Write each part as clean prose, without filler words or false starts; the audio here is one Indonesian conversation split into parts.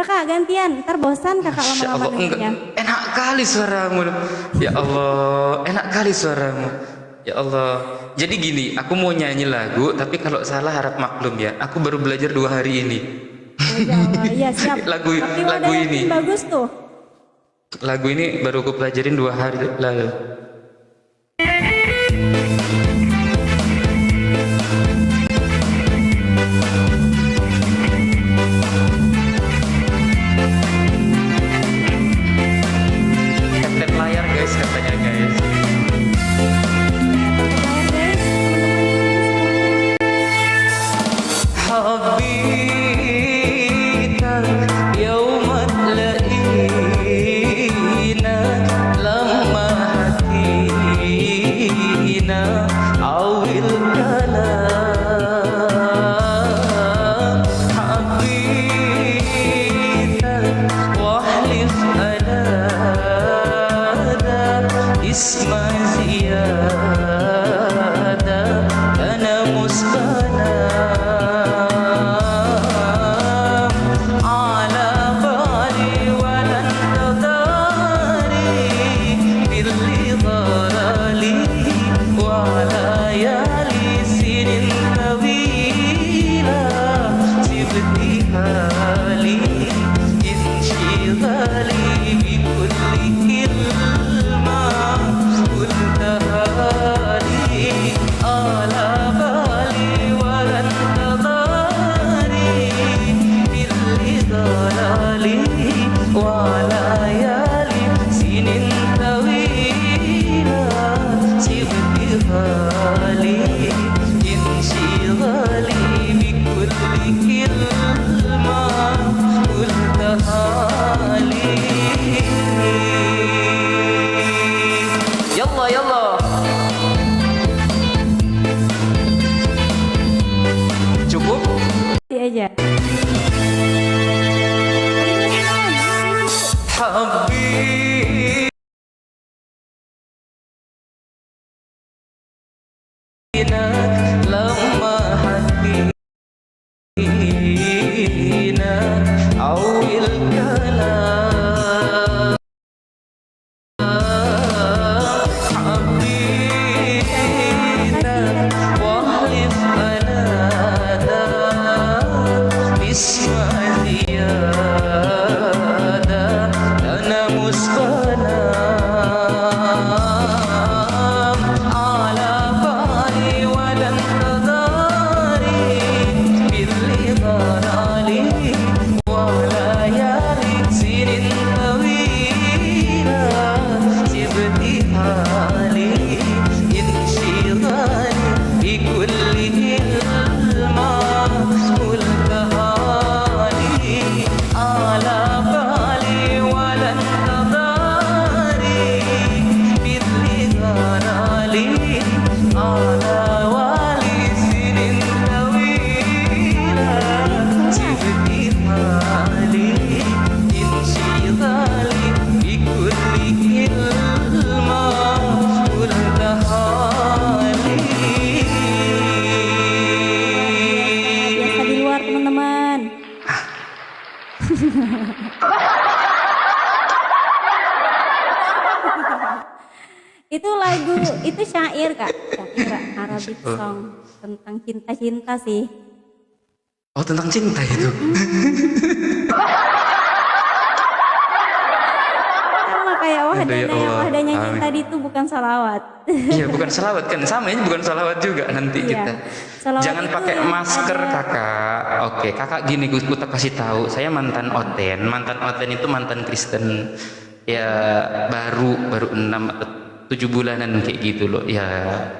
kak gantian, ntar bosan kakak Masya lama-lama Allah, enggak. dengernya. Enak kali suaramu. Ya Allah, enak kali suaramu. Ya Allah. Jadi gini, aku mau nyanyi lagu, tapi kalau salah harap maklum ya. Aku baru belajar 2 hari ini. Ya Allah, iya siap. Lagu Tapi lagu wadah yang ini. bikin bagus tuh. Lagu ini baru aku pelajarin 2 hari lalu. Tap layar guys katanya guys. حبيتك يوم تلاقينا لما حكينا أول كلام حبيتك واحلف أنا اسمع زيادة أنا مسكنة على بالي ولا انتظاري باللي ضرالي وليالي سنين طويلة سبتها لي انشغالي بكل كلمة قلتها لي على بالي ولا انتظاري باللي ضلالي وليالي سنين طويلة سبتها لي انشغالي بكل كلمة قلتها لي يلا يلا cukup Nanti aja. حبينا لما حكينا أول كلام حبيتك واحلف أنا اسمع زيادة أنا مسكنة على بالي ولا انتظاري باللي ضرالي وليالي سنين طويلة سبتها لي انشغالي بكل كلمة قلتها لي على بالي ولا انتظاري باللي ضرالي على والي سنين طويلة سبتها لي انشغالي بكل كلمة قلتها لي Biasa di luar teman-teman. Itu lagu, itu syair kak. Syair Arabic song tentang cinta-cinta sih. Oh tentang cinta itu. Sama kayak Aduh, ya wahdanya yang Allah. wahdah nyanyiin Amin. tadi itu bukan salawat. Iya bukan salawat kan, sama ini bukan salawat juga nanti Iya. kita. Salawat Jangan itu pakai yang masker ada- kakak. Oke kakak gini gue kasih tahu, saya mantan Oten. Mantan Oten itu mantan Kristen. Ya baru 6 atau 7 bulanan kayak gitu loh. Ya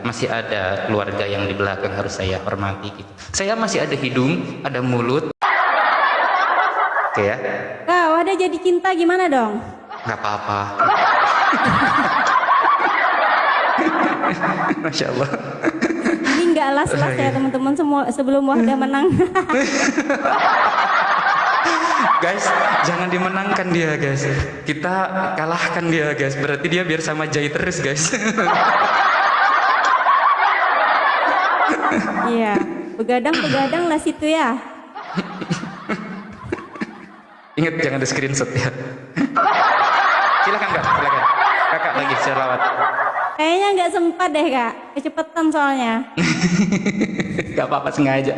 masih ada keluarga yang di belakang harus saya hormati gitu. Saya masih ada hidung, ada mulut. Oke ya, Kak, wahdah jadi cinta gimana dong? nggak apa-apa. Masya Allah. Ini nggak las-las ya teman-teman semua sebelum wahdah menang. Guys, jangan dimenangkan dia guys. Kita kalahkan dia guys. Berarti dia biar sama Jai terus guys. Iya, begadang-begadang lah situ ya. Ingat jangan di screenshot ya. Silakan Kak, silakan. Kakak lagi selawat. Kayaknya nggak sempat deh Kak, kecepatan soalnya. Gak apa-apa sengaja.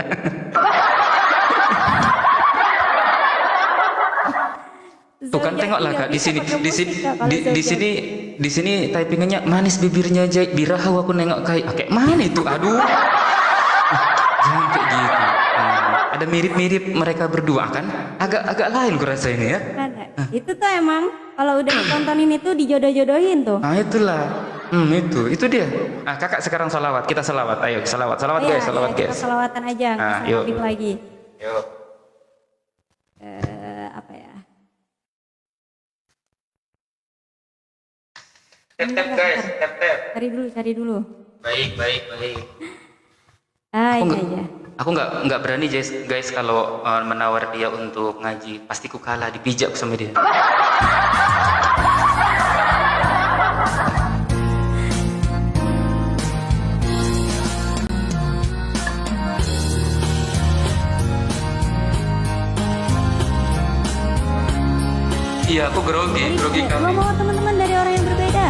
Tuh kan tengoklah Kak di sini di sini typingannya manis bibirnya aja birahu aku nengok kayak mana itu aduh. Jangan kayak gitu. Ada mirip-mirip mereka berdua kan? Agak lain kurasa ini ya. Ada. Itu tuh emang kalau udah ditontonin itu dijodoh-jodohin tuh. Nah itulah. Itu dia. Nah kakak sekarang salawat, kita salawat. Ayo salawat Iya, guys, salawat kita guys. selawatan aja, nggak Nah, usah yuk. ngobrol lagi. Yuk. Apa ya? Tap guys, tap. Cari dulu. Baik. Ah, Aku ini aja. Aku nggak berani guys kalau menawar dia untuk ngaji. Pasti ku kalah, dipijak sama dia. Iya, aku grogi Nggak kali. mau teman-teman dari orang yang berbeda.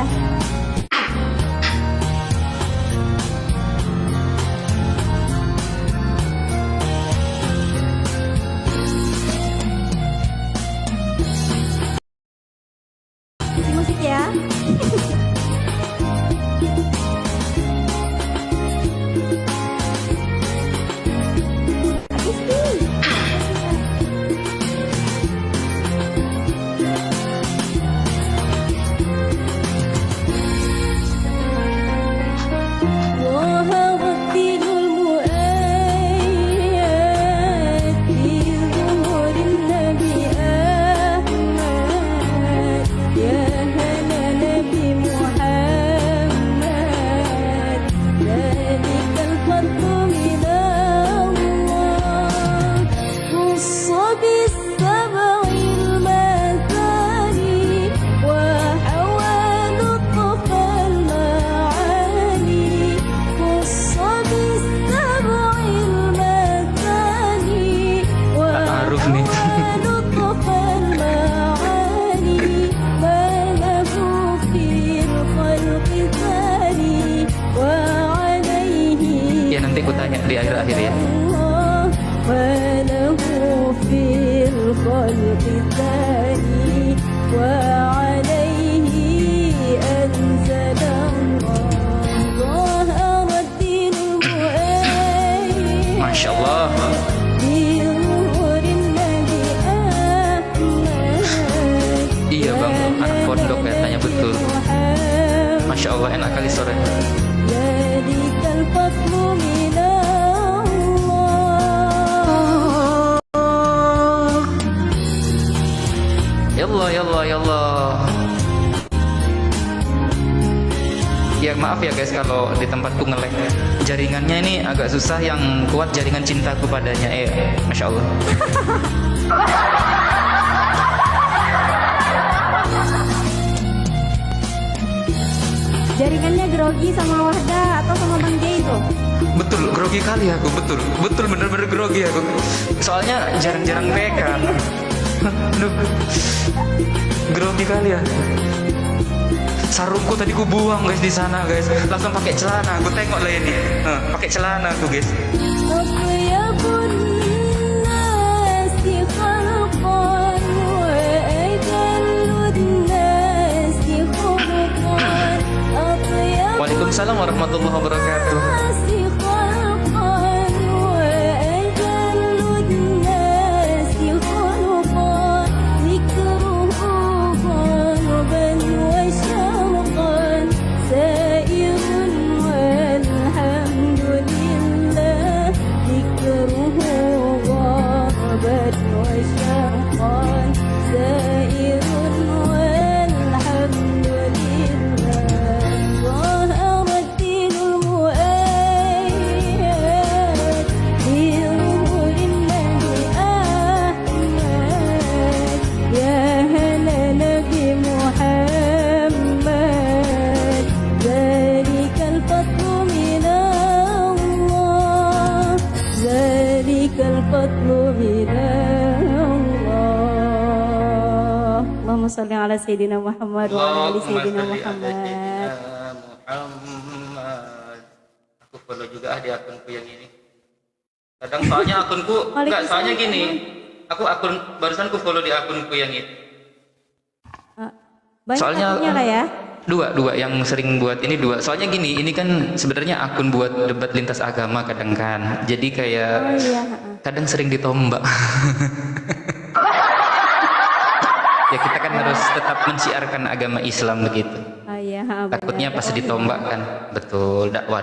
Musik ya. Habis nih. وهوتل المؤيد في ظهور النبي أحمد يا هلا نبي محمد ذلك الفضل من الله خص بالسبع المثاني وحوى لطف المعاني خص بالسبع المثاني Aruf nih. وحوى لطف المعاني ما له في الخلق ثاني وعليه Ya nanti ku tanya di akhir-akhir ya. الله وله في الخلق ثاني وعليه أنزل الله ظهر الدين المؤيد Masya Allah. في ظهور النبي أحمد Iya bang, anak pondok ya, tanya betul. Masya Allah, enak kali suaranya. ذلك الفضل من الله Ya Allah. Ya maaf ya guys kalau di tempatku nge-lag. Jaringannya ini agak susah, yang kuat jaringan cintaku padanya. Masya Allah. Jaringannya grogi sama Wahda atau sama Bang J itu? Betul, grogi kali aku, betul bener-bener grogi aku. Soalnya jarang-jarang pegang. Aduh, grogi kali ya. Sarungku tadi ku buang guys di sana guys. Langsung pakai celana, aku tengok lah ini. Pakai celana aku guys. أطيب الناس خلقا وأجل الناس خلقا أطيب Waalaikumsalam warahmatullahi wabarakatuh. الناس خلقا وأجل الناس خلقا ذكره غربا وشرقا سائر والحمد لله ذكره غربا وشرقا سائر والحمد لله ظهر الدين المؤيد sholli ala sayyidina Muhammad wa ala ali sayyidina Allahumma sholli ala Muhammad. sayyidina Muhammad. Aku follow juga di akunku yang ini. Kadang soalnya akunku enggak, soalnya gini. Aku barusan ku follow di akunku yang itu. Banyak Soalnya akunnya lah ya. dua yang sering buat ini dua. Soalnya gini, ini kan sebenarnya akun buat debat lintas agama kadang kan. Jadi kayak Oh iya. kadang sering ditombak. Ya kita kan harus tetap menciarkan agama Islam begitu. Oh iya. Takutnya pas ditombak kan. Betul, dakwah.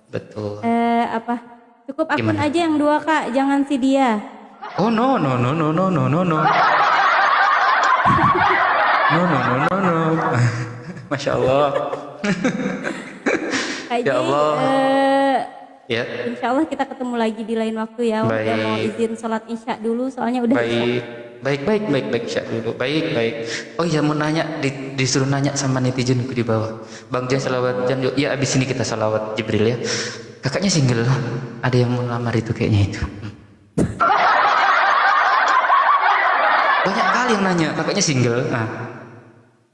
Betul. Apa? Cukup akun Gimana? aja yang 2 Kak, jangan si dia. Oh no. No. Masya Allah. Kak Ya Jay, Allah. Ya. insya Allah kita ketemu lagi di lain waktu ya. Udah Baik. mau izin sholat isya dulu soalnya udah Baik, Syak dulu. Baik. Oh iya, mau nanya, disuruh nanya sama netizen di bawah. Bang Jan salawat Jan, yuk. Ya abis ini kita salawat Jibril ya. Kakaknya single, ada yang mau lamar itu kayaknya itu. Banyak kali yang nanya, kakaknya single.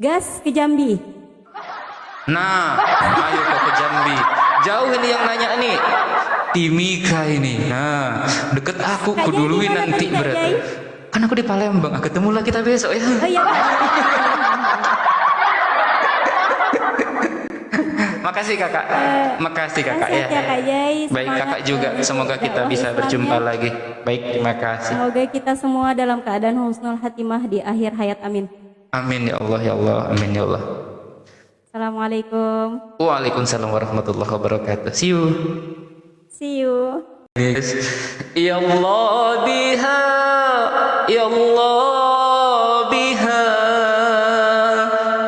gas ke Jambi. Nah, ayo ke Jambi. Jauh ini yang nanya nih. Timika ini. Nah, deket aku Kak Jay kuduluin di mana nanti tadi, Kak berat. Jay? Kan aku di Palembang, ketemulah kita besok ya. Oh iya Kak. Makasih kakak, makasih kakak Sehat ya Kak Jay. Baik Semangat, kakak juga, semoga kita dakwah bisa Islam berjumpa ya. lagi. Baik, terima kasih. Semoga kita semua dalam keadaan husnul hatimah di akhir hayat, amin. Amin ya Allah, amin ya Allah. Assalamualaikum. Waalaikumsalam warahmatullahi wabarakatuh. See you. See you. Ya Allah biha, ya Allah biha,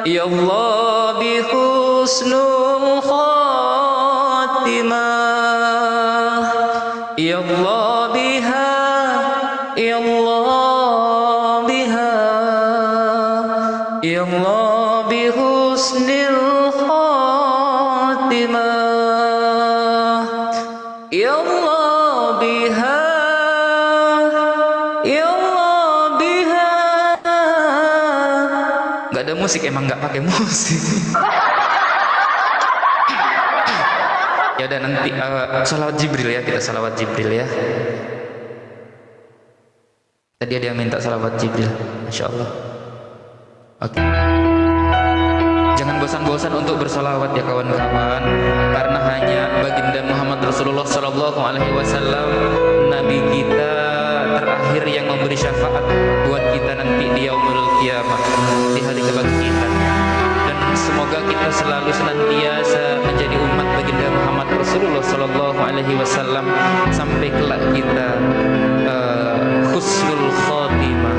ya Allah bi husnul khatimah, ya Allah biha, ya Allah biha, ya Allah bi husnul khatimah, ya Allah biha, ya Allah biha. Gak ada musik, emang gak pakai musik. Ya udah nanti salawat Jibril ya, kita salawat Jibril ya. Tadi ada yang minta salawat Jibril, Masya Allah. Oke. Jangan bosan-bosan untuk bersalawat ya kawan-kawan, karena hanya baginda Muhammad Rasulullah Sallallahu Alaihi Wasallam, Nabi kita terakhir yang memberi syafaat buat kita nanti di yaumul kiamah, di hari kebangkitan. Dan semoga kita selalu senantiasa menjadi umat baginda Muhammad Rasulullah Sallallahu Alaihi Wasallam sampai kelak kita husnul khotimah.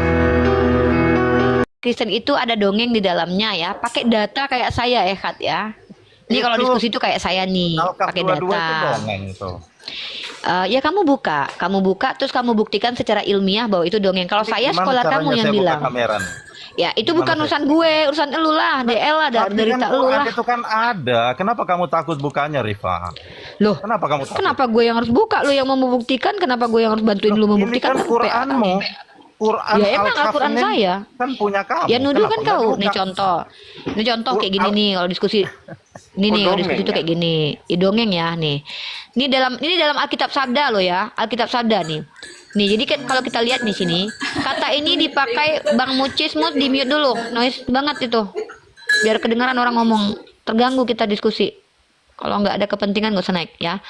Kristen itu ada dongeng di dalamnya ya, pakai data kayak saya Khat ya. Ini kalau diskusi itu kayak saya nih, pakai data. Itu dongeng itu. Ya kamu buka, terus kamu buktikan secara ilmiah bahwa itu dongeng. Kalau saya Gimana sekolah caranya kamu yang saya buka bilang. kamera nih? Ya itu Gimana bukan saya? urusan gue, urusan elu lah, DL lah, Tadi dari kan elu lah. itu kan ada. Kenapa kamu takut bukanya, Rifa? Loh, Kenapa kamu takut? kenapa gue yang harus buka, lu yang mau membuktikan? Kenapa gue yang harus bantuin lu membuktikan? Ini kan Quranmu. Quran Ya emang Al-Quran saya. Kan punya kamu. Ya nuduh kan Kenapa kau. nggak Nih buka? contoh. Ini contoh kayak gini nih kalau diskusi. Ini nih kalau diskusi itu kayak gini. Ini dongeng ya nih. Ini dalam Alkitab Sabda loh ya. Alkitab Sabda nih. Nih jadi kan kalau kita lihat di sini, kata ini dipakai Bang Mucis di mute dulu. Noise banget itu. Biar kedengaran orang ngomong. Terganggu kita diskusi. Kalau nggak ada kepentingan nggak usah naik ya.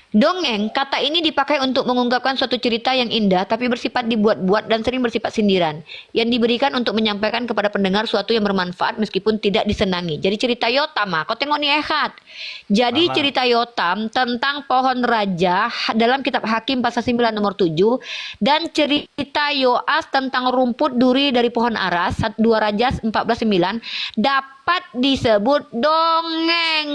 Dongeng, kata ini dipakai untuk mengungkapkan suatu cerita yang indah tapi bersifat dibuat-buat dan sering bersifat sindiran yang diberikan untuk menyampaikan kepada pendengar suatu yang bermanfaat meskipun tidak disenangi. Jadi cerita Yotam, kau tengok nih Khat. Jadi cerita Yotam tentang pohon raja dalam kitab Hakim pasal 9 nomor 7 dan cerita Yoas tentang rumput duri dari pohon aras 2 Raja 14:9 dapat disebut dongeng.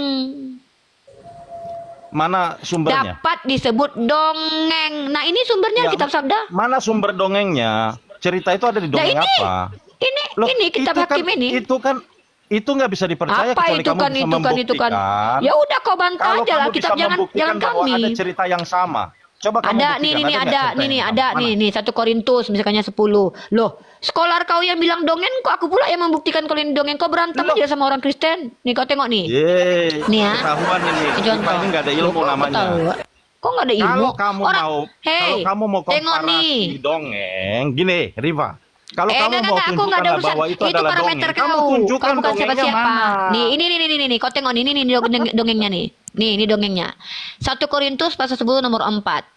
Mana sumbernya? Dapat disebut dongeng. Nah ini sumbernya Ya, kitab Sabda. Mana sumber dongengnya? Cerita itu ada di dongeng ini, apa? Ini kitab itu Hakim kan, ini. Itu nggak bisa dipercaya Apa kecuali itu kamu kan bisa itu kan. membuktikan. Ya udah kau bantah Kalau aja lah kamu bisa kitab jangan membuktikan bahwa kami. ada cerita yang sama. Coba kamu Ada buktikan, nih nggak ada cerita yang ada sama? Mana? nih 1 Korintus misalnya 10. Loh, scholar kau yang bilang dongeng kok aku pula yang membuktikan kalau ini dongeng, kau berantem Loh. aja sama orang Kristen. Nih kau tengok nih. Yeay, Nih ya. ketahuan ini. Ini Rifa contoh. ini nggak ada ilmu Loh, kok namanya. tahu? Kok nggak ada ilmu? Kalau kamu Orang, mau, hey, kalau kamu mau tengok komparasi nih. dongeng, gini, Riva. Kalau kamu mau aku nggak ada tunjukkan urusan. bahwa itu adalah parameter dongeng, kamu kau. tunjukkan Kau bukan dongengnya siapa-siapa. mana. Nih, ini, kau tengok nih, ini dongengnya nih. Nih, ini dongengnya. 1 Korintus pasal 10 nomor 4.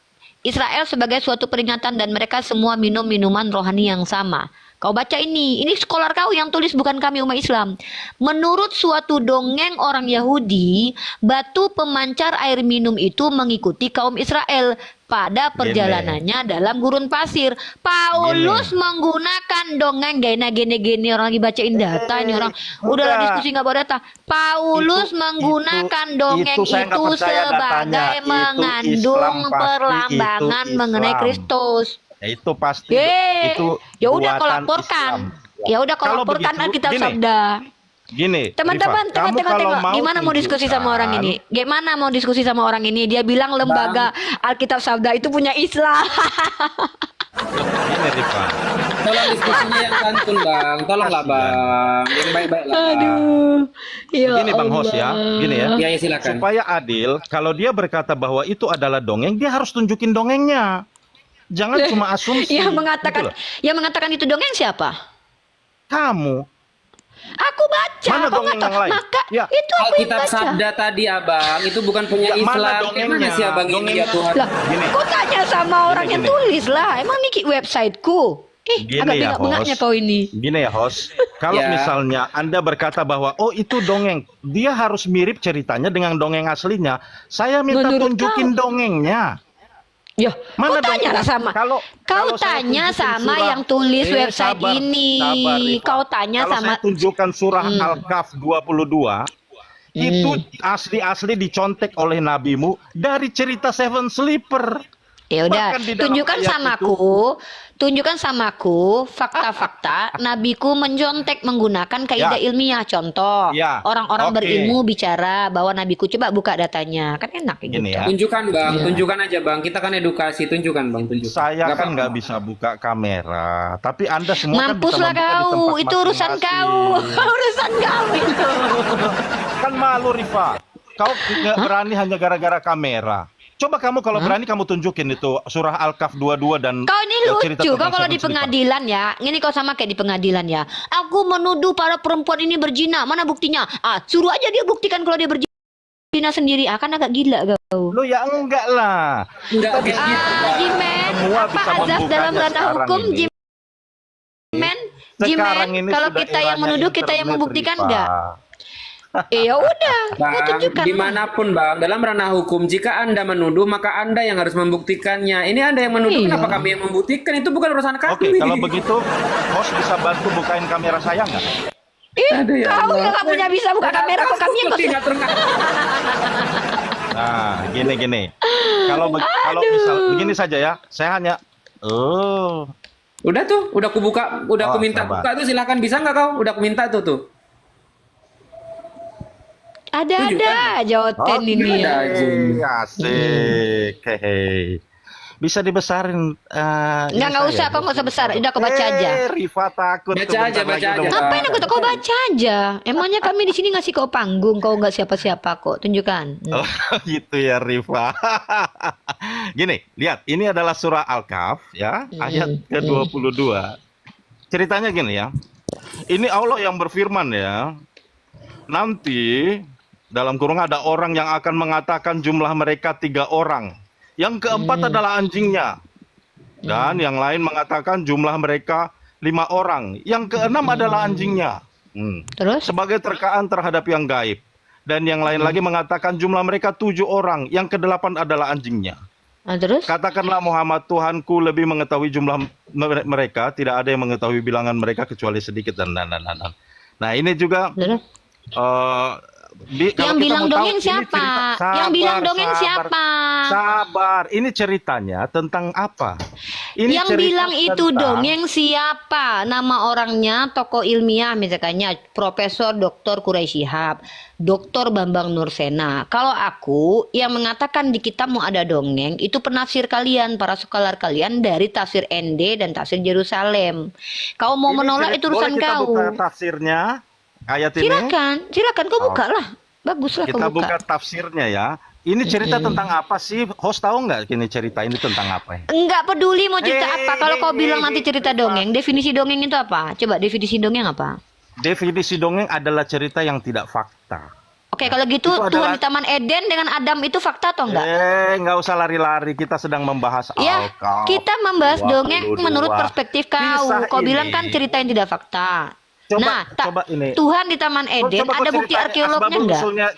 Israel sebagai suatu peringatan dan mereka semua minum minuman rohani yang sama. Kau baca ini scholar kau yang tulis, bukan kami umat Islam. Menurut suatu dongeng orang Yahudi, batu pemancar air minum itu mengikuti kaum Israel pada perjalanannya dalam gurun pasir. Paulus menggunakan dongeng gini orang lagi bacain data ini orang udahlah diskusi nggak bawa data. Paulus menggunakan dongeng saya nggak itu percaya datanya. sebagai Itu mengandung Islam pasti, perlambangan itu mengenai Islam. Kristus. Ya, itu pasti. Yeay. Itu Ya udah kau buatan laporkan. Islam. Ya udah kau Kalau laporkan begitu, Alkitab gini. Sabda. Gini, Teman-teman, Rifa, kamu tengok. kalau mau Gimana mau diskusi sama orang tunjukkan- ini? Gimana mau diskusi sama orang ini? Dia bilang lembaga Alkitab Sabda itu punya Islam. Gini, Rifa. Tolong diskusinya yang santun bang, tolonglah bang, yang baik-baik lah. Aduh. Ya Gini Bang Hos ya, gini ya. Ya, ya silakan. Supaya adil, kalau dia berkata bahwa itu adalah dongeng, dia harus tunjukin dongengnya. Jangan cuma asumsi. Yang mengatakan gitu loh. yang mengatakan itu dongeng siapa? Kamu. Aku baca. Mana kok dongeng nggak tahu? yang lain? Maka Ya. itu aku yang Alkitab baca. Sabda tadi abang, itu bukan punya Ya, mana Islam. dongengnya? Gimana sih abang ini Dongengnya. ya Tuhan? Lah, Gini. kau tanya sama orang yang gini. tulis lah. Emang ini websiteku. Gini Agak ya, bengak-bengaknya Hos. kau ini. Gini ya, Hos. Kalau Ya. misalnya Anda berkata bahwa oh itu dongeng, dia harus mirip ceritanya dengan dongeng aslinya. Saya minta Menurut tunjukin dongengnya. Ya, Mana kau tanya lah dongeng? sama. Kalau saya tanya tunjukin sama surah- yang tulis website sabar, ini. sabar, Rifa. Kau tanya Kalau sama. saya tunjukkan surah Al-Kahf 22, itu asli-asli dicontek oleh nabimu dari cerita Seven Sleeper. Ya udah, Bahkan di dalam tunjukkan ayat samaku fakta-fakta nabiku mencontek menggunakan kaidah Ya. ilmiah. Contoh, Ya, orang-orang oke. berilmu bicara bahwa nabiku, coba buka datanya. Kan enak kayak Gini gitu. ya. Tunjukkan bang, Iya. tunjukkan aja bang. Kita kan edukasi, tunjukkan bang, tunjukkan. Saya kan apa-apa. nggak bisa buka kamera, tapi Anda semua kan bisa Mampuslah membuka di kau, tempat itu urusan kau. masing-masing. Urusan kau itu. Kan malu, Rifa. Kau nggak berani hanya gara-gara kamera. Coba kamu kalau berani kamu tunjukin itu surah Al-Kahf 22 dan Kau ini cerita lucu, tentang kau kalau Seven di Sleeper. pengadilan ya, ini kau sama kayak di pengadilan ya. Aku menuduh para perempuan ini berzina, mana buktinya? Suruh aja dia buktikan kalau dia berzina sendiri. Kan agak gila kau. Lo ya enggak lah. Enggak kayak gitu. Bang. Jimen, Semua apa bisa azas membukanya dalam ranah sekarang hukum, ini. Jimen? Sekarang Jimen, ini kalau sudah kita yang eranya menuduh, kita yang internet, membuktikan Rifa. enggak? Ya udah, kau Bang, tunjukkan. dimanapun bang, dalam ranah hukum, jika anda menuduh, maka anda yang harus membuktikannya. Ini anda yang menuduh, Iya. kenapa kami yang membuktikan? Itu bukan urusan kami. Oke, kalau begitu, host bisa bantu bukain kamera saya nggak? Aduh, ya Kau Allah. yang gak punya bisa buka kamera, kok kami yang Tidak terang- Nah, gini. Kalau misal begini saja ya, saya hanya Udah tuh, udah aku buka, udah Oh, aku minta sabar. buka tuh, silakan bisa nggak kau? Udah aku minta tuh. Ada jawaban ini ya. Asik. Hehe. Bisa dibesarin. Nggak usah, kau nggak usah besar. Udah kau baca aja. Rifa takut. Baca tuh, aja, bentar baca lagi aja. dong. Ngapain aku tuh? Kau baca aja. Emangnya kami di sini ngasih kau panggung, kau nggak siapa-siapa kok. Tunjukkan. Oh, gitu ya Rifa. Gini, lihat, ini adalah surah Al-Kahf ya, ayat ke-22. Ceritanya gini ya. Ini Allah yang berfirman ya. Nanti dalam kurung ada orang yang akan mengatakan jumlah mereka 3 orang. Yang keempat adalah anjingnya. Dan yang lain mengatakan jumlah mereka 5 orang. Yang keenam adalah anjingnya. Terus? Sebagai terkaan terhadap yang gaib. Dan yang lain lagi mengatakan jumlah mereka 7 orang. Yang kedelapan adalah anjingnya. Terus? Katakanlah Muhammad, Tuhanku lebih mengetahui jumlah mereka. Tidak ada yang mengetahui bilangan mereka kecuali sedikit. Dan. Nah ini juga Terus? kalau Yang kita bilang mau tahu, dongeng ini siapa? cerita- Yang bilang dongeng sabar. siapa? Sabar, ini ceritanya tentang apa? Ini Yang cerita bilang itu tentang- dongeng siapa? Nama orangnya, tokoh ilmiah misalnya Profesor Dr. Quraisy Shihab, Dr. Bambang Nursena. Kalau aku yang mengatakan di kitabmu ada dongeng, itu penafsir kalian, para scholar kalian dari tafsir ND dan tafsir Yerusalem. Kau mau Ini menolak itu urusan boleh kita kau. buka tafsirnya ayat ini? Silakan kau buka lah. Baguslah kau Kita buka. buka tafsirnya ya. Ini cerita tentang apa sih? Host tahu nggak ini cerita ini tentang apa ya? Enggak peduli mau cerita apa. Kalau kau bilang nanti Rifa. cerita dongeng, definisi dongeng itu apa? Coba definisi dongeng apa? Definisi dongeng adalah cerita yang tidak fakta. Oke, kalau gitu Itu Tuhan adalah- di Taman Eden dengan Adam itu fakta atau enggak? Nggak usah lari-lari. Kita sedang membahas Ya, Alkaf kita membahas 22. dongeng menurut perspektif kau. Kisah Kau bilang ini. kan cerita yang tidak fakta. Coba- nah, coba ini. Tuhan di Taman Eden Coba kau ada bukti ceritain arkeolognya asbabun enggak? nusulnya.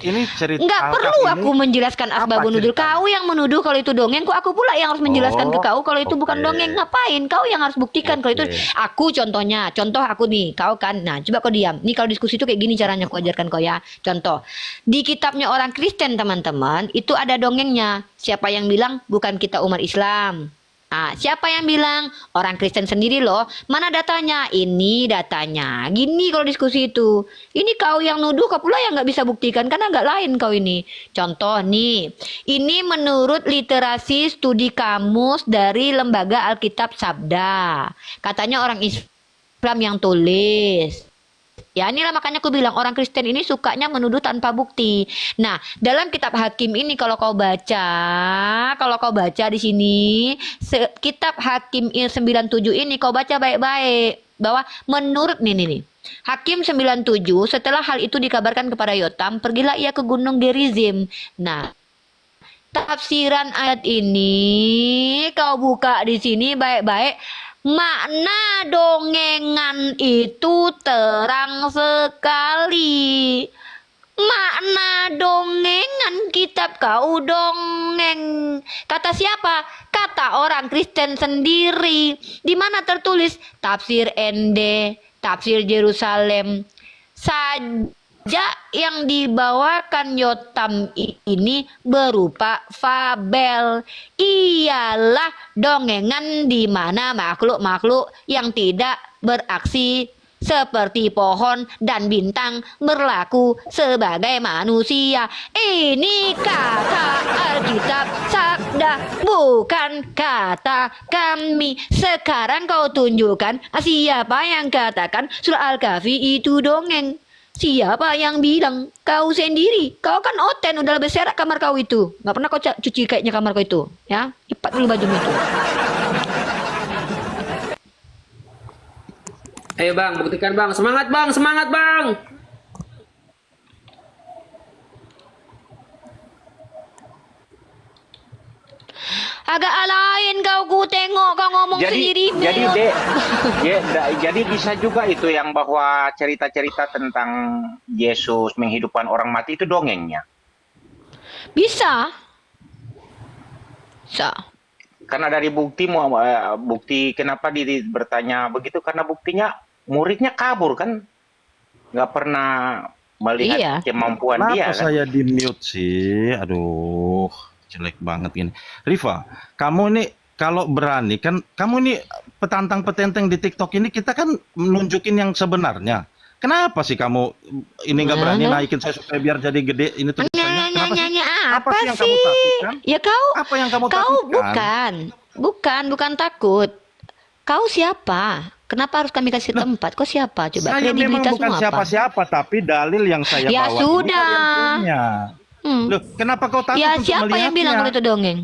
Ini cerita Enggak Alkaf perlu ini aku menjelaskan apa asbabun nuzul. ceritanya? Kau yang menuduh kalau itu dongeng, kok aku pula yang harus menjelaskan ke Oh, kau kalau itu bukan oke. dongeng. Ngapain? Kau yang harus buktikan kalau itu. Oke. Aku contoh aku nih, kau kan. Nah, coba kau diam. Nih kalau diskusi itu kayak gini caranya aku ajarkan kau ya. Contoh, di kitabnya orang Kristen teman-teman, itu ada dongengnya. Siapa yang bilang? Bukan kita umat Islam. Ah, siapa yang bilang? Orang Kristen sendiri loh. Mana datanya? Ini datanya. Gini kalau diskusi itu. Ini kau yang nuduh, kau pula yang nggak bisa buktikan karena nggak lain kau ini. Contoh nih, ini menurut literasi studi kamus dari Lembaga Alkitab Sabda. Katanya orang Islam yang tulis. Ya inilah makanya aku bilang orang Kristen ini sukanya menuduh tanpa bukti. Nah, dalam kitab Hakim ini kalau kau baca di sini kitab Hakim 97 ini kau baca baik-baik bahwa menurut nih. Hakim 97 setelah hal itu dikabarkan kepada Yotam, pergilah ia ke gunung Gerizim. Nah, tafsiran ayat ini kau buka di sini baik-baik. Makna dongengan itu terang sekali. Makna dongengan kitab kau dongeng. Kata siapa? Kata orang Kristen sendiri. Di mana tertulis? Tafsir ND, tafsir Yerusalem. Saja yang dibawakan Yotam ini berupa fabel. Ialah dongengan di mana makhluk-makhluk yang tidak beraksi seperti pohon dan bintang berlaku sebagai manusia. Ini kata Alkitab Sabda, bukan kata kami. Sekarang kau tunjukkan siapa yang katakan surah Al-Kahfi itu dongeng. Siapa yang bilang? Kau sendiri. Kau kan oten, udah berserak kamar kau itu. Nggak pernah kau cuci kayaknya kamar kau itu. Ya, lipat dulu bajumu itu. Ayo bang, buktikan bang. Semangat bang, semangat bang. Agak lain kau ku tengok kau ngomong sendiri. jadi dek jadi bisa juga itu yang bahwa cerita-cerita tentang Yesus menghidupkan orang mati itu dongengnya, Bisa. karena dari bukti kenapa bertanya begitu, karena buktinya muridnya kabur kan, nggak pernah melihat Iya. kemampuan Kenapa dia kan. saya di mute sih? Aduh, jelek banget ini. Rifa, kamu ini kalau berani kan, kamu ini petantang petenteng di TikTok ini, kita kan menunjukin yang sebenarnya. Kenapa sih kamu ini nggak berani naikin saya supaya biar jadi gede ini tulisannya? Kenapa sih? Apa sih yang kamu sih? takutkan? Ya kau. Apa yang kamu Kau takutkan? bukan takut. Kau siapa? Kenapa harus kami kasih tempat? Kau siapa? Coba Saya memang kredibilitasmu bukan apa? siapa-siapa, tapi dalil yang saya Ya bawa sudah. ini kalian punya. Loh, kenapa kau takut Ya untuk siapa yang bilang kalau melihatnya? itu dongeng?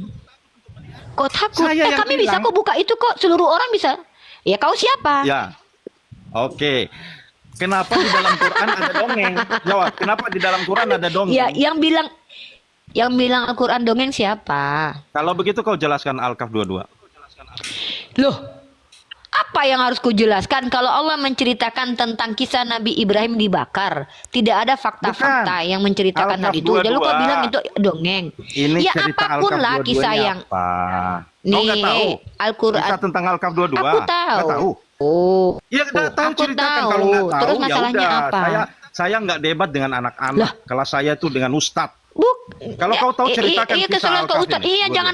Kau takut? Saya yang Kami bisa bilang. kok buka itu kok, seluruh orang bisa. Ya kau siapa? Ya, oke. Kenapa di dalam Quran ada dongeng? Jawab. Kenapa di dalam Quran ada dongeng? Ya yang bilang Al-Quran dongeng siapa? Kalau begitu kau jelaskan Al-Kahf 22. Loh, apa yang harus kujelaskan kalau Allah menceritakan tentang kisah Nabi Ibrahim dibakar? Tidak ada fakta-fakta Bukan. yang menceritakan hal Al-Kahf itu. Lalu kau 22. bilang itu dongeng. Ini Ya cerita apapun Al-Kahf lah 22 kisah ini yang apa? Kau nggak tahu? nih Al-Quran. Kisah tentang Al-Kahf 22. Aku tahu. Nggak tahu? Oh, Ya nggak tahu, aku ceritakan. tahu. Kalau nggak tahu, Terus ya masalahnya udah. apa? Saya nggak debat dengan anak-anak. Kalau saya itu dengan ustadz. Kalau kau tahu ceritakan iya kisah kesalahan kau Alkaf Ustad. ini. Iya Boleh. jangan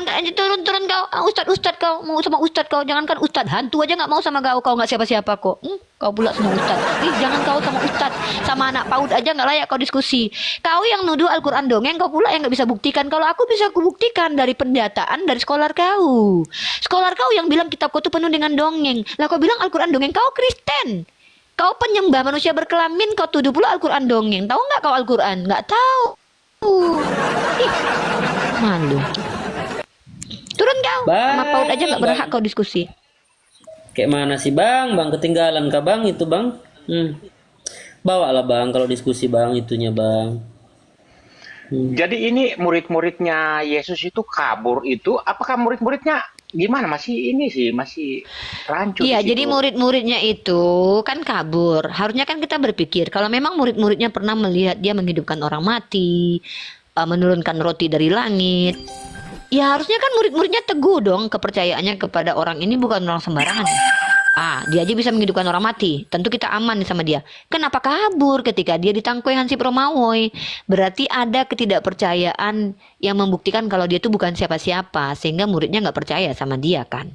turun kau. Ustad kau mau sama Ustad kau. Jangankan Ustad, hantu aja nggak mau sama kau nggak siapa-siapa kok. Kau pula sama Ustad. Jangan kau sama Ustad, sama anak PAUD aja nggak layak kau diskusi. Kau yang nuduh Al-Quran dongeng, kau pula yang nggak bisa buktikan. Kalau aku bisa kubuktikan dari pendataan dari skolar kau. Skolar kau yang bilang kitab kau tuh penuh dengan dongeng. Lah kau bilang Al-Quran dongeng, kau Kristen. Kau penyembah manusia berkelamin, kau tuduh pula Al-Quran dongeng. Tahu nggak kau Al-Quran? Nggak tahu. Ih, malu. Turun kau. Sama PAUD aja nggak berhak kau diskusi. Kayak mana sih bang? Bang ketinggalan kah bang itu bang? Bawa lah bang kalau diskusi bang itunya bang. Jadi ini murid-muridnya Yesus itu kabur itu, apakah murid-muridnya gimana? Masih ini sih, masih rancu Iya, di situ. jadi murid-muridnya itu kan kabur. Harusnya kan kita berpikir kalau memang murid-muridnya pernah melihat dia menghidupkan orang mati, menurunkan roti dari langit. Ya harusnya kan murid-muridnya teguh dong kepercayaannya kepada orang ini bukan orang sembarangan. Dia aja bisa menghidupkan orang mati. Tentu kita aman nih sama dia. Kenapa kabur ketika dia ditangkoi Hansip Romawi? Berarti ada ketidakpercayaan yang membuktikan kalau dia itu bukan siapa-siapa. Sehingga muridnya nggak percaya sama dia kan.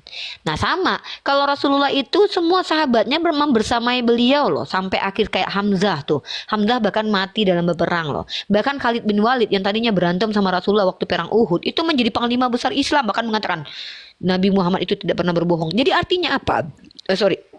Nah sama. Kalau Rasulullah itu semua sahabatnya bersamai beliau loh. Sampai akhir kayak Hamzah tuh. Hamzah bahkan mati dalam berperang loh. Bahkan Khalid bin Walid yang tadinya berantem sama Rasulullah waktu perang Uhud. Itu menjadi panglima besar Islam. Bahkan mengatakan Nabi Muhammad itu tidak pernah berbohong. Jadi artinya apa?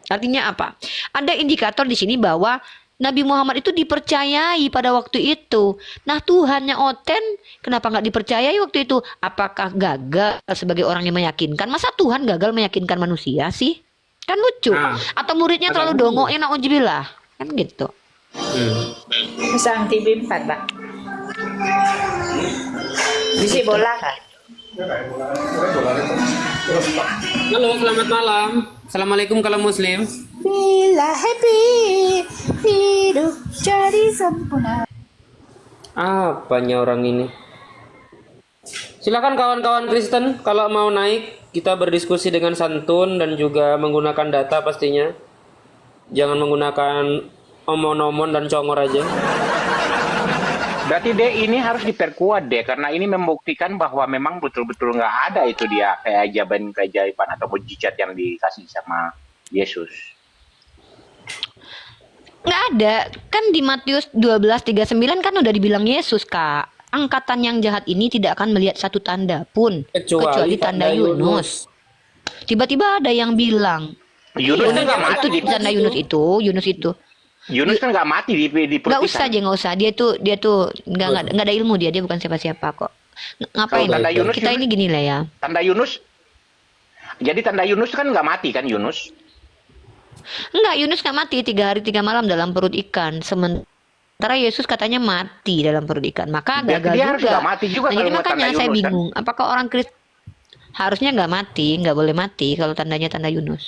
Artinya apa? Ada indikator di sini bahwa Nabi Muhammad itu dipercayai pada waktu itu. Nah Tuhannya Oten kenapa nggak dipercayai waktu itu? Apakah gagal sebagai orang yang meyakinkan? Masa Tuhan gagal meyakinkan manusia sih? Kan lucu. Atau muridnya terlalu dongo, na'udzubillah. Kan gitu. Sang TV 4 Pak. Bisi bola kan? Halo, selamat malam. Assalamualaikum kalau muslim. Bila happy hidup jadi sempurna. Apanya orang ini? Silakan kawan-kawan Kristen kalau mau naik kita berdiskusi dengan santun dan juga menggunakan data pastinya. Jangan menggunakan omon-omon dan congor aja. Berarti deh ini harus diperkuat deh, karena ini membuktikan bahwa memang betul-betul nggak ada itu dia keajaiban atau mujizat yang dikasih sama Yesus. Nggak ada. Kan di Matius 12:39 kan udah dibilang Yesus, Kak. Angkatan yang jahat ini tidak akan melihat satu tanda pun. Kecuali tanda Yunus. Tiba-tiba ada yang bilang. Yunus kan nggak mati Itu di tanda Yunus itu. Yunus kan nggak mati di Nggak usah perpisahan. aja, nggak usah. Dia tuh nggak ada ilmu dia bukan siapa-siapa kok. Ngapain? Kalau tanda Yunus Kita ini gini lah ya. Tanda Yunus. Jadi tanda Yunus kan nggak mati kan Yunus? Enggak, Yunus nggak mati 3 hari 3 malam dalam perut ikan. Sementara Yesus katanya mati dalam perut ikan. Maka Berarti gagal dia harus juga. nggak mati juga Nah, jadi kalau makanya tanda saya Yunus, kan? bingung. Apakah orang Kristen harusnya nggak mati, nggak boleh mati kalau tandanya tanda Yunus.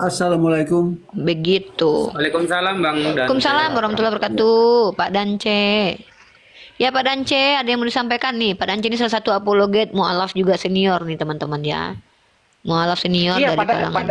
Assalamualaikum. Begitu. Waalaikumsalam Bang Dan. Waalaikumsalam warahmatullahi wabarakatuh, Pak Dance. Ya Pak Dance, ada yang mau disampaikan nih. Pak Dance ini salah satu apologet mualaf juga senior nih teman-teman ya. Mualaf senior Iya, dari kalangan.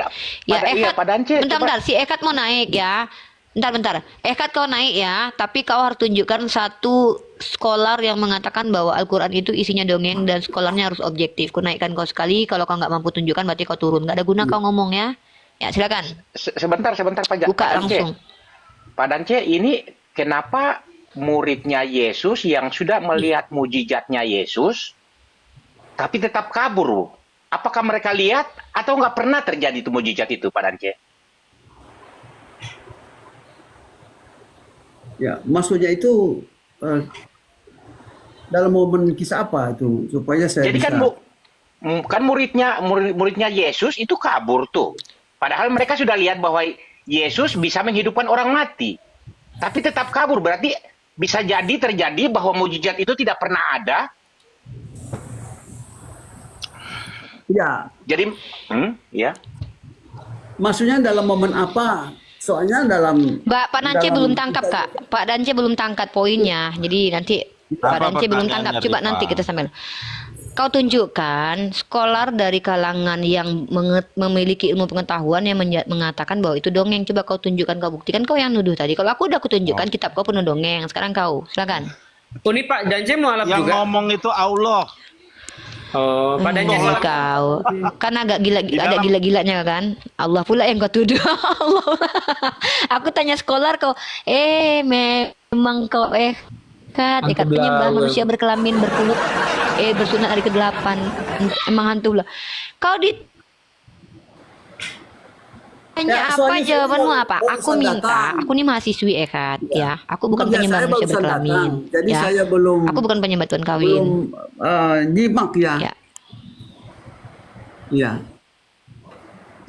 iya, Pak Dance, Bentar, si Ekat mau naik ya. Bentar. Ekat kau naik ya, tapi kau harus tunjukkan satu skolar yang mengatakan bahwa Al-Quran itu isinya dongeng dan skolarnya harus objektif. Ku naikkan kau sekali, kalau kau nggak mampu tunjukkan berarti kau turun. Nggak ada guna kau ngomong ya. Ya silakan. Sebentar Pak Buka Dance. langsung. Pak Dance, ini kenapa muridnya Yesus yang sudah melihat mujizatnya Yesus tapi tetap kabur, Bu? Apakah mereka lihat atau nggak pernah terjadi itu mujizat itu, Pak Dance? Ya, maksudnya itu dalam momen kisah apa itu supaya saya Jadi bisa. kan muridnya Yesus itu kabur tuh. Padahal mereka sudah lihat bahwa Yesus bisa menghidupkan orang mati. Tapi tetap kabur. Berarti bisa jadi terjadi bahwa mujizat itu tidak pernah ada. Ya, Jadi, ya. maksudnya dalam momen apa? Soalnya dalam Pak Dance dalam belum tangkap kisah- Kak. Pak Dance belum tangkap poinnya. Jadi nanti Pak Apa Dance belum pertanyaannya, tangkap. Coba Rifa? nanti kita sambil. kau tunjukkan skolar dari kalangan yang memiliki ilmu pengetahuan yang mengatakan bahwa itu dongeng. Coba kau tunjukkan, kau buktikan. Kau yang nuduh tadi. Kalau aku udah tunjukkan kitab kau penuh dongeng. Sekarang kau, silakan. Oh, ini Pak Dance mualaf Yang juga. ngomong itu Allah. Oh, Pak Dance Ini mualaf. kau kan agak gila, Di ada dalam- gila-gilanya kan. Allah pula yang kau tuduh. Allah. Aku tanya skolar kau, memang kau Hantu ikat penyembah belalang. manusia berkelamin berkulit bersunat hari ke-8. Emang hantu lah. Kau tanya Ya, apa, soalnya saya jawabanmu baru- apa? barusan Aku minta, datang. aku nih mahasiswi ya. Aku bukan Ya, penyembah saya manusia barusan berkelamin. datang. Jadi Ya. saya belum Aku bukan penyembah tuan belum kawin. nyimak ya. Ya. Ya.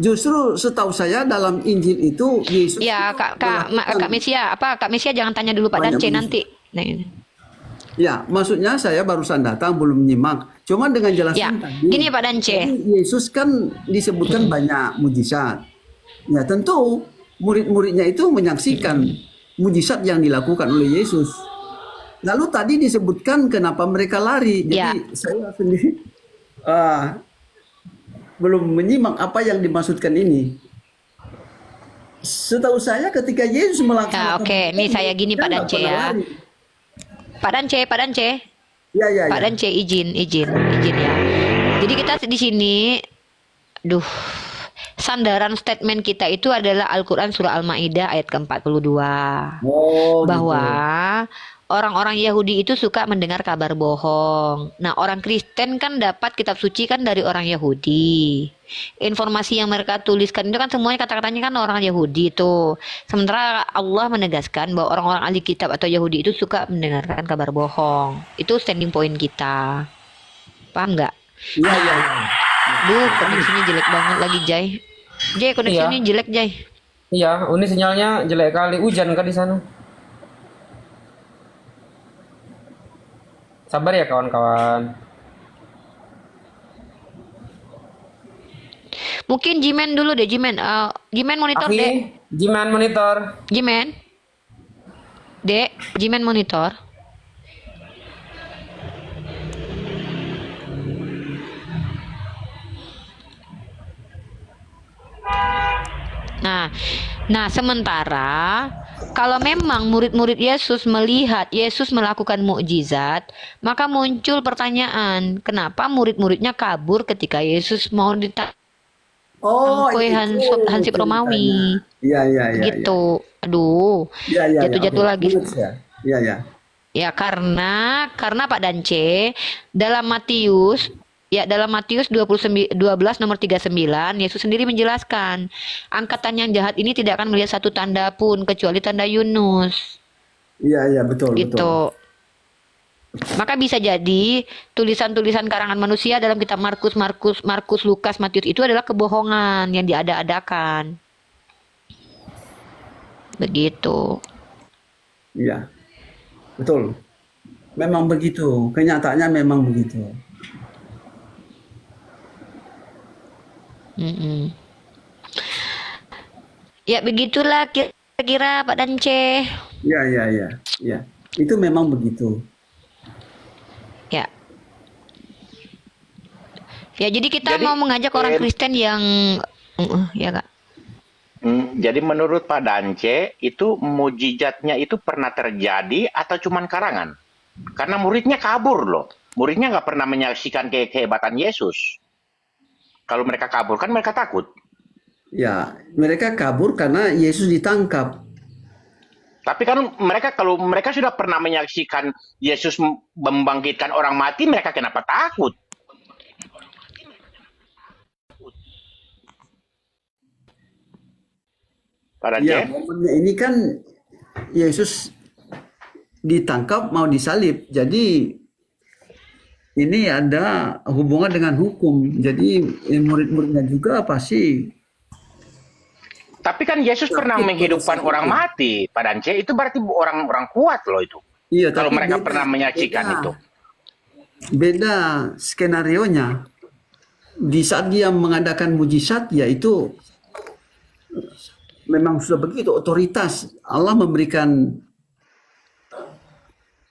Justru setahu saya dalam Injil itu Yesus Ya, itu Kak melakukan- Mesia, Kak Mesia jangan tanya dulu Pak Banyak Dance begitu. nanti. Nah, ini. Ya, maksudnya saya barusan datang belum nyimak. Cuma dengan Ya, jelasan tadi. gini Pak Dance. Jadi Yesus kan disebutkan banyak mujizat. Ya, tentu murid-muridnya itu menyaksikan mujizat yang dilakukan oleh Yesus. Lalu tadi disebutkan kenapa mereka lari. Jadi Ya. saya sendiri belum menyimak apa yang dimaksudkan ini. Setahu saya ketika Yesus Ya, melaksanakan oke. Ini saya gini, dia Pak nggak Dance pernah ya. lari. Pak Dance. Ya. Pak Dance izin ya. Jadi kita di sini sandaran statement kita itu adalah Al-Qur'an surah Al-Maidah ayat ke-42. Oh, Bahwa gitu. orang-orang Yahudi itu suka mendengar kabar bohong. Nah, orang Kristen kan dapat kitab suci kan dari orang Yahudi. Informasi yang mereka tuliskan itu kan semuanya kata-katanya kan orang Yahudi itu. Sementara Allah menegaskan bahwa orang-orang ahli kitab atau Yahudi itu suka mendengarkan kabar bohong. Itu standing point kita. Paham nggak? Ya. Koneksinya jelek banget lagi, Jay. Jay, koneksinya Iya. jelek, Jay. Iya, ini sinyalnya jelek kali. Hujan kan di sana? Sabar ya kawan-kawan. Mungkin Jimen dulu deh, Jimen. Jimen monitor, Dek. Aki, Jiman monitor. Jimen. Dek, Jimen monitor. Nah, sementara kalau memang murid-murid Yesus melihat Yesus melakukan mukjizat, maka muncul pertanyaan, kenapa murid-muridnya kabur ketika Yesus mau ditangkap kue Hansip Romawi? Iya. Gitu. Aduh. Ya. Jatuh-jatuh Oke. lagi. Iya. Ya karena Pak Dance dalam Matius 12 nomor 39 Yesus sendiri menjelaskan angkatan yang jahat ini tidak akan melihat satu tanda pun kecuali tanda Yunus. Iya, betul. Gitu. Maka bisa jadi tulisan-tulisan karangan manusia dalam kitab Markus, Lukas, Matius itu adalah kebohongan yang diada-adakan. Begitu. Iya. Betul. Memang begitu. Kenyataannya memang begitu. Ya begitulah kira-kira Pak Dance. Iya. Itu memang begitu. Ya. Ya, jadi kita Jadi, mau mengajak orang Kristen yang ya Kak. Jadi menurut Pak Dance itu mujizatnya itu pernah terjadi atau cuman karangan? Karena muridnya kabur loh. Muridnya nggak pernah menyaksikan kehebatan Yesus. Kalau mereka kabur kan mereka takut. Ya, mereka kabur karena Yesus ditangkap. Tapi kan kalau mereka sudah pernah menyaksikan Yesus membangkitkan orang mati, mereka kenapa takut? Pak Dance? Ya, momennya ini kan Yesus ditangkap mau disalib. Jadi ini ada hubungan dengan hukum. Jadi murid-muridnya juga pasti. Tapi kan Yesus pernah menghidupkan orang mati, Pak Dance. Itu berarti orang-orang kuat loh itu. Iya, Kalau tapi mereka beda- pernah menyaksikan beda. itu. Beda skenarionya. Di saat dia mengadakan mujizat, yaitu memang sudah begitu otoritas. Allah memberikan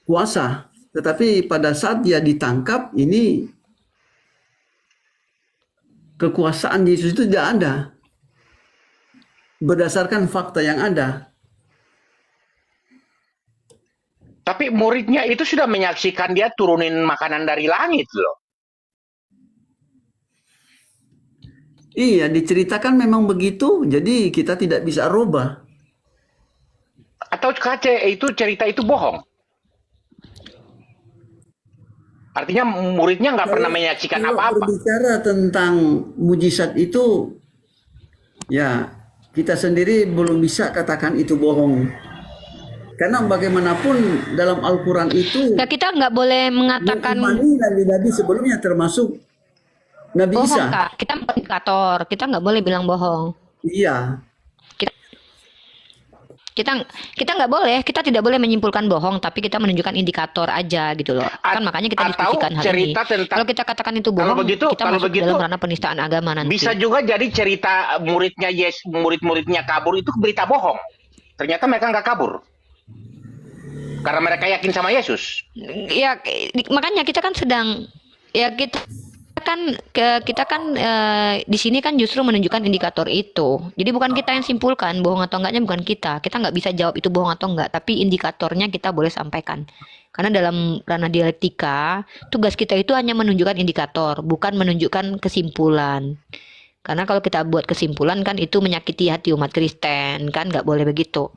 kuasa. Tetapi pada saat dia ditangkap, ini kekuasaan Yesus itu tidak ada. Berdasarkan fakta yang ada. Tapi muridnya itu sudah menyaksikan dia turunin makanan dari langit loh. Iya, diceritakan memang begitu, jadi kita tidak bisa rubah. Atau itu cerita itu bohong. Artinya muridnya nggak pernah menyaksikan Kalau apa-apa. berbicara tentang mujizat itu, ya kita sendiri belum bisa katakan itu bohong. Karena bagaimanapun dalam Al-Quran itu Ya kita nggak boleh mengatakan mengimani nabi-nabi sebelumnya termasuk Nabi bohong, Isa. Kak. Kita indikator, kita nggak boleh bilang bohong. Iya. Kita nggak boleh, kita tidak boleh menyimpulkan bohong, tapi kita menunjukkan indikator aja gitu loh. Kan makanya kita Atau diskusikan hal ini. cerita tentang- Kalau kita katakan itu bohong, kita kalau masuk begitu, dalam ranah penistaan agama nanti. Bisa juga jadi cerita murid-muridnya kabur itu berita bohong. Ternyata mereka nggak kabur. Karena mereka yakin sama Yesus. Ya makanya kita kan sedang ya kita kan di sini kan justru menunjukkan indikator itu. Jadi bukan kita yang simpulkan bohong atau enggaknya, bukan kita. Kita nggak bisa jawab itu bohong atau enggak, tapi indikatornya kita boleh sampaikan. Karena dalam ranah dialektika, tugas kita itu hanya menunjukkan indikator, bukan menunjukkan kesimpulan. Karena kalau kita buat kesimpulan kan itu menyakiti hati umat Kristen, kan nggak boleh begitu.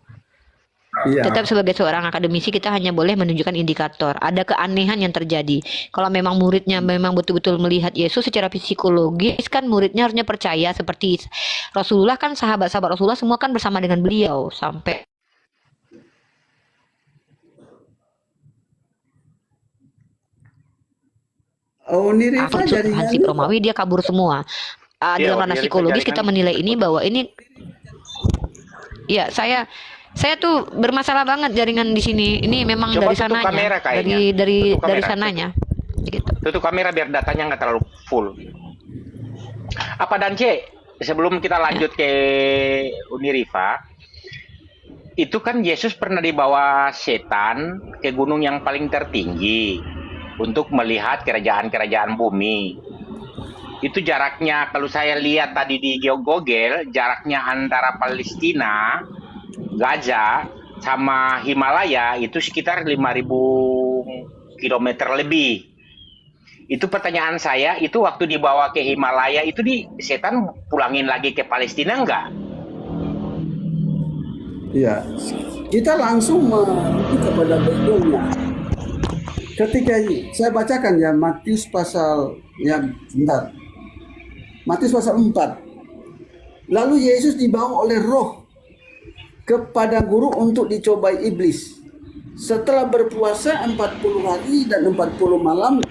Iya. Tetap sebagai seorang akademisi kita hanya boleh menunjukkan indikator. Ada keanehan yang terjadi. Kalau memang muridnya memang betul-betul melihat Yesus secara psikologis, kan muridnya harusnya percaya seperti Rasulullah, kan sahabat-sahabat Rasulullah semua kan bersama dengan beliau sampai Nirifa jaringannya Hansi Promawi dia kabur semua. Iya, Dalam ranah Nirifa psikologis kita jaringan. menilai ini bahwa ini ya saya tuh bermasalah banget jaringan di sini. Ini memang Coba dari tutup sananya, kamera kayaknya. dari Tutup kamera. sananya. Gitu. Tutup kamera biar datanya nggak terlalu full. Apa Dance? Sebelum kita lanjut ke Unirifa, itu kan Yesus pernah dibawa setan ke gunung yang paling tertinggi untuk melihat kerajaan-kerajaan bumi. Itu jaraknya, kalau saya lihat tadi di Google, jaraknya antara Palestina, Gaza, sama Himalaya itu sekitar 5.000 kilometer lebih. Itu pertanyaan saya, itu waktu dibawa ke Himalaya itu setan pulangin lagi ke Palestina enggak? Iya, kita langsung merujuk kepada Bible-nya. Ketika saya bacakan ya Matius pasal Matius pasal 4. Lalu Yesus dibawa oleh Roh kepada guru untuk dicobai iblis. Setelah berpuasa 40 hari dan 40 malam,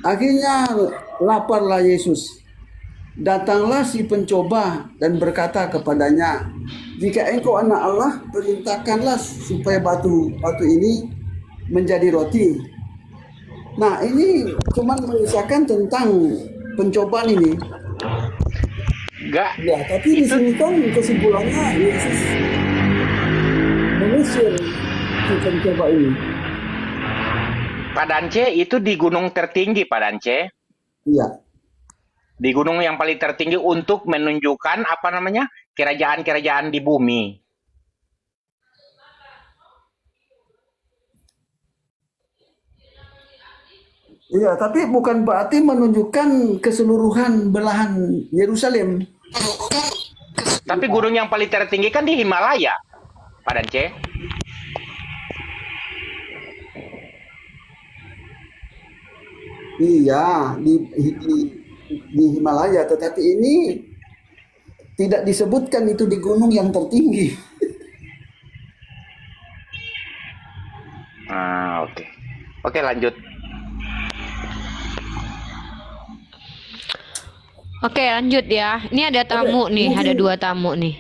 akhirnya laparlah Yesus. Datanglah si pencoba dan berkata kepadanya, "Jika engkau anak Allah, perintahkanlah supaya batu ini menjadi roti." Nah, ini cuma mengisahkan tentang pencobaan ini. Enggak. Ya, tapi di sini kan kesimpulannya Yesus mengusir si pencoba ini. Pak Dance, itu di gunung tertinggi, Pak Dance. Iya. Di gunung yang paling tertinggi untuk menunjukkan kerajaan-kerajaan di bumi. Iya, tapi bukan berarti menunjukkan keseluruhan belahan Yerusalem. Tapi gunung yang paling tertinggi kan di Himalaya, Pak Dance. Iya, di Himalaya, tetapi ini tidak disebutkan itu di gunung yang tertinggi. Oke. Oke, lanjut. Oke, lanjut ya. Ini ada tamu nih, ada 2 tamu nih.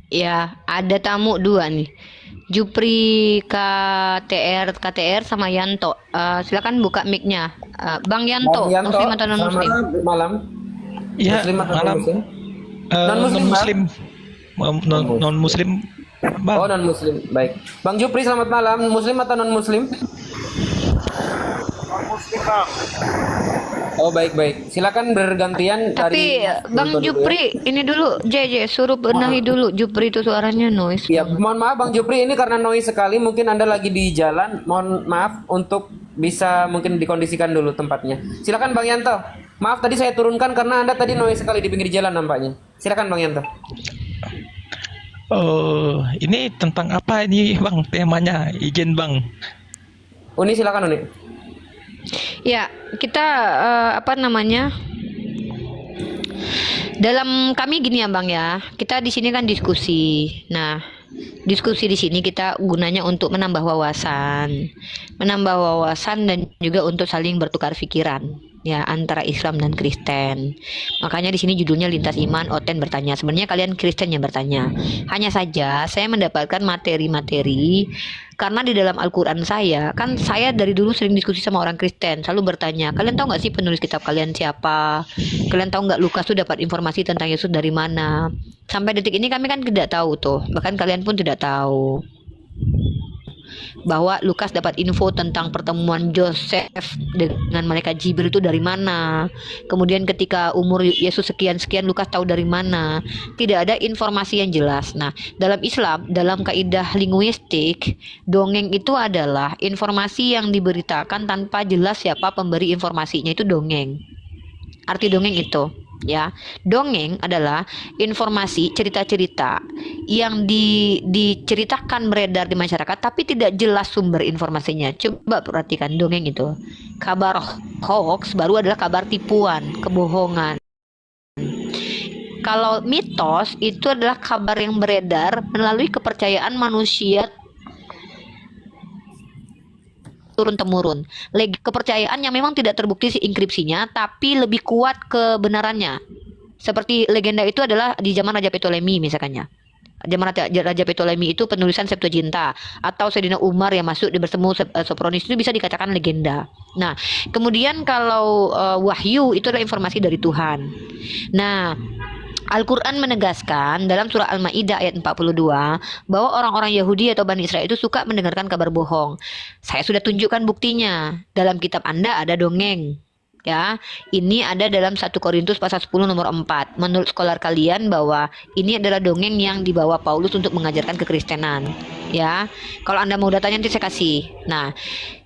Ya, ada tamu 2 nih. Jupri KTR sama Yanto. Silakan buka mic-nya. Bang Yanto, muslim atau non muslim? Selamat malam. Ya, Muslim atau malam. non-muslim? Non-muslim. Non-muslim. Bang. Oh, non-muslim. Baik. Bang Jupri, selamat malam. Muslim atau non-muslim? Non-muslim Bang. Oh baik. Silakan bergantian Tapi dari Bang Nonton dulu ya. Jupri, ini dulu JJ suruh benahi dulu. Jupri itu suaranya noise. Ya, mohon maaf Bang Jupri, ini karena noise sekali, mungkin Anda lagi di jalan. Mohon maaf untuk bisa mungkin dikondisikan dulu tempatnya. Silakan Bang Yanto. Maaf tadi saya turunkan karena Anda tadi noise sekali di pinggir jalan nampaknya. Silakan Bang Yanto. Oh, ini tentang apa ini Bang temanya? Izin Bang. Uni silakan Uni. Ya, kita apa namanya? Dalam kami gini ya Bang ya. Kita di sini kan diskusi. Nah, diskusi di sini kita gunanya untuk menambah wawasan dan juga untuk saling bertukar pikiran ya antara Islam dan Kristen. Makanya di sini judulnya Lintas Iman. Oten bertanya, sebenarnya kalian Kristen yang bertanya. Hanya saja saya mendapatkan materi-materi karena di dalam Al-Quran saya dari dulu sering diskusi sama orang Kristen, selalu bertanya, kalian tahu nggak sih penulis kitab kalian siapa? Kalian tahu nggak Lukas tuh dapat informasi tentang Yesus dari mana? Sampai detik ini kami kan tidak tahu tuh, bahkan kalian pun tidak tahu bahwa Lukas dapat info tentang pertemuan Joseph dengan malaikat Jibril itu dari mana. Kemudian ketika umur Yesus sekian-sekian, Lukas tahu dari mana. Tidak ada informasi yang jelas. Nah, dalam Islam, dalam kaidah linguistik, dongeng itu adalah informasi yang diberitakan tanpa jelas siapa pemberi informasinya, itu dongeng. Arti dongeng itu, ya, dongeng adalah informasi, cerita-cerita yang diceritakan beredar di masyarakat tapi tidak jelas sumber informasinya. Coba perhatikan dongeng itu. Kabar hoax baru adalah kabar tipuan, kebohongan. Kalau mitos itu adalah kabar yang beredar melalui kepercayaan manusia turun-temurun. Kepercayaan yang memang tidak terbukti inskripsinya, tapi lebih kuat kebenarannya. Seperti legenda itu adalah di zaman Raja Ptolemy misalkannya. Zaman Raja Ptolemy itu penulisan Septuaginta, atau Sayyidina Umar yang masuk di bertemu Sophronis, itu bisa dikatakan legenda. Nah, kemudian kalau wahyu itu adalah informasi dari Tuhan. Nah, Al-Quran menegaskan dalam surah Al-Ma'idah ayat 42 bahwa orang-orang Yahudi atau Bani Israel itu suka mendengarkan kabar bohong. Saya sudah tunjukkan buktinya. Dalam kitab Anda ada dongeng. Ya, ini ada dalam 1 Korintus pasal 10 nomor 4. Menurut scholar kalian bahwa ini adalah dongeng yang dibawa Paulus untuk mengajarkan kekristenan. Ya, kalau Anda mau datanya nanti saya kasih. Nah,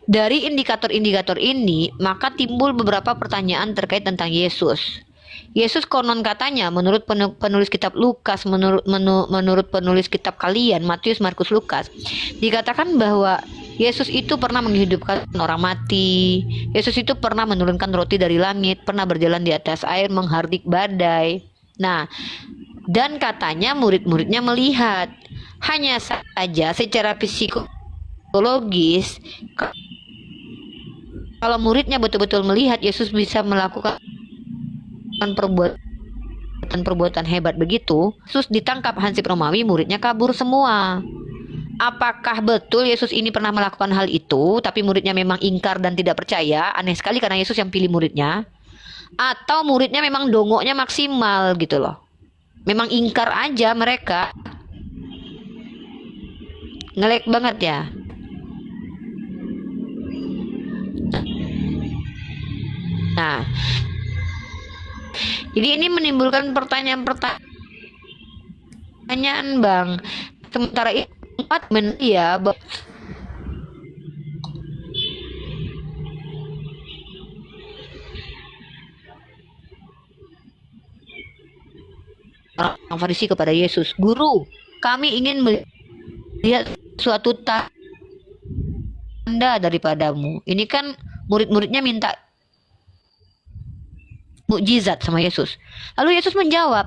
dari indikator-indikator ini maka timbul beberapa pertanyaan terkait tentang Yesus. Yesus konon katanya menurut penulis kitab Lukas, menurut penulis kitab kalian Matius, Markus, Lukas, dikatakan bahwa Yesus itu pernah menghidupkan orang mati. Yesus itu pernah menurunkan roti dari langit, pernah berjalan di atas air, menghardik badai. Nah, dan katanya murid-muridnya melihat. Hanya saja secara psikologis, kalau muridnya betul-betul melihat Yesus bisa melakukan perbuatan hebat begitu, Yesus ditangkap Hansip Romawi, muridnya kabur semua. Apakah betul Yesus ini pernah melakukan hal itu, tapi muridnya memang ingkar dan tidak percaya? Aneh sekali karena Yesus yang pilih muridnya. Atau muridnya memang dongoknya maksimal gitu loh. Memang ingkar aja mereka. Ngelek banget ya. Nah, jadi ini menimbulkan pertanyaan-pertanyaan Bang. Sementara itu ya orang Farisi kepada Yesus, Guru, kami ingin melihat suatu tanda daripadamu. Ini kan murid-muridnya minta mukjizat sama Yesus. Lalu Yesus menjawab,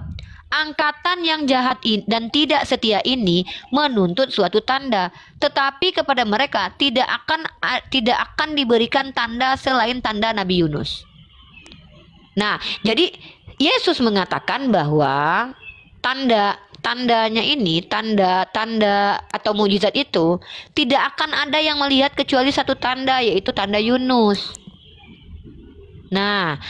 angkatan yang jahat dan tidak setia ini menuntut suatu tanda, tetapi kepada mereka tidak akan diberikan tanda selain tanda Nabi Yunus. Nah, jadi Yesus mengatakan bahwa tandanya ini, tanda atau mukjizat itu tidak akan ada yang melihat kecuali satu tanda, yaitu tanda Yunus. Nah,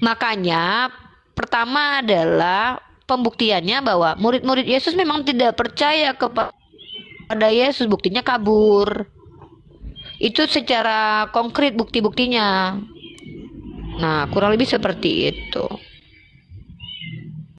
makanya pertama adalah pembuktiannya bahwa murid-murid Yesus memang tidak percaya kepada Yesus, buktinya kabur. Itu secara konkret bukti-buktinya. Nah, kurang lebih seperti itu.